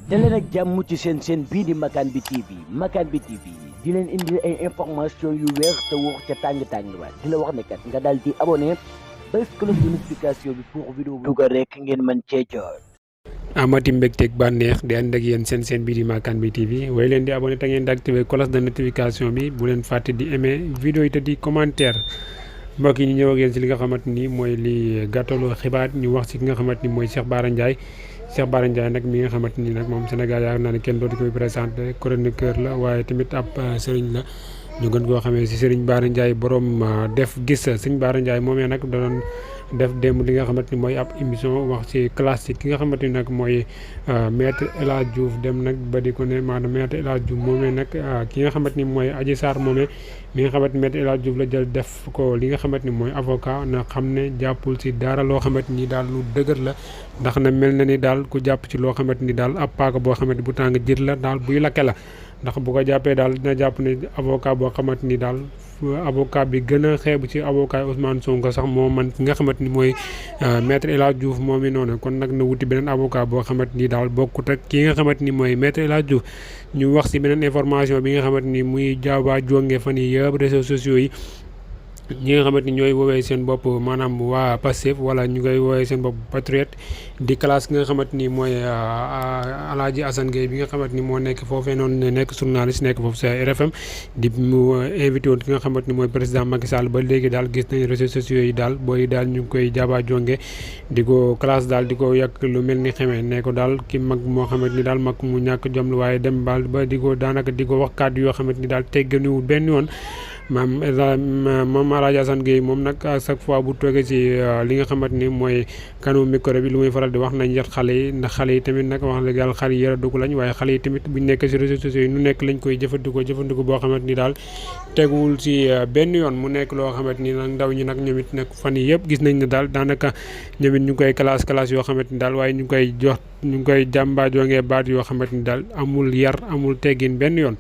daleen ak jàmm ci seen bii di Makane bi TV Makane bi TV di leen indi ay information yu wér te wóor ca tàng-tàng ba di la wax ne kat nga daal di abonné bés cloche de notification bi pour vidéo bu dugal rek ngeen mën cee jot. amati mbégteeg bànneex di ànd ak yéen seen bii di Makane bi TV way leen di abonné te ngeen di activer cloche de notification bi bu leen fàtte di aimer vidéo yi te di commentaire. mbokk yi ñu ñëw ak yéen si li nga xamante ni mooy li gàttalu xibaar ñu wax si ki nga xamante ni mooy Cheikh Bara Ndiaye. Cheikh Bara Ndiaye nag mi nga xamante ni nag moom Sénégal yaakaar naa ne kenn dootu koy présenté chroniqueur la waaye tamit ab sëriñ la ñu gën koo xamee si sëriñ Bara Ndiaye borom def gis sëriñ Bara Ndiaye moomee nag da doon def démb li nga xamante ni mooy ab émission wax ci classique ki nga xamante ni nag mooy maître El Hadj Diouf dem nag ba di ko ne maanaam maître El Hadj Diouf moomee nag ki nga xamante ni mooy Adji Sarr moomee mi nga xamante ni maître El Hadj Diouf la jël def ko li nga xamante ni mooy avocat na xam ne jàppul si dara loo xamante ni daal lu dëgër la ndax na mel na ni daal ku jàpp ci loo xamante ni daal ab paaka boo xamante bu tàng jër la daal buy lakke la ndax bu ko jàppee daal dina jàpp ne avocat boo xamante ni daal avocat bi gën a xeebu ci avocat yi Ousmane Sonko sax moo man ki nga xamante ni mooy maître El Hadj Diouf moom i noonu kon nag na wuti beneen avocat boo xamante ni daal bokkut ak ki nga xamante ni mooy maître El Hadj Diouf ñu wax si beneen information bi nga xamante ni muy jaaba jonge fan yi yëpp réseaux sociaux yi ñi nga xamante ni ñooy woowee seen bopp maanaam waa Pastef wala ñu koy woowee seen bopp patriote di classe ki nga xamante ni mooy Alaaji Assane Gueye bi nga xamante ni moo nekk foofee noonu nekk journaliste nekk foofu sa RFM di mu invité woon ki nga xamante ni mooy président Macky Sall ba léegi daal gis nañ réseaux sociaux yi daal booy daal ñu ngi koy jaaba jonge di ko classe daal di ko yàq lu mel ni xamee ne ko daal ki mag moo xamante ni daal mag mu ñàkk jom la waaye dem baal ba di ko daanaka di ko wax kàddu yoo xamante ni daal tegganiwul benn yoon moom Alaaji Assane Gueye moom nag à chaque fois bu toogee ci li nga xamante ni mooy kanu micro bi lu muy faral di wax nañ yar xale yi ndax xale yi tamit nag wax dëgg yàlla xale yi yara dugg lañ waaye xale yi tamit buñ nekk ci réseaux sociaux yi nu nekk lañ koy jëfandikoo boo xamante ni daal teguwul ci benn yoon mu nekk loo xamante ni nag ndaw ñi nag ñoom it nag fan yi yëpp gis nañ ne daal daanaka ñoom it ñu ngi koy classe yoo xamante ni daal waaye ñu ngi koy jàmbaa jongee baat yoo xamante ni daal amul yar amul teggin benn yoon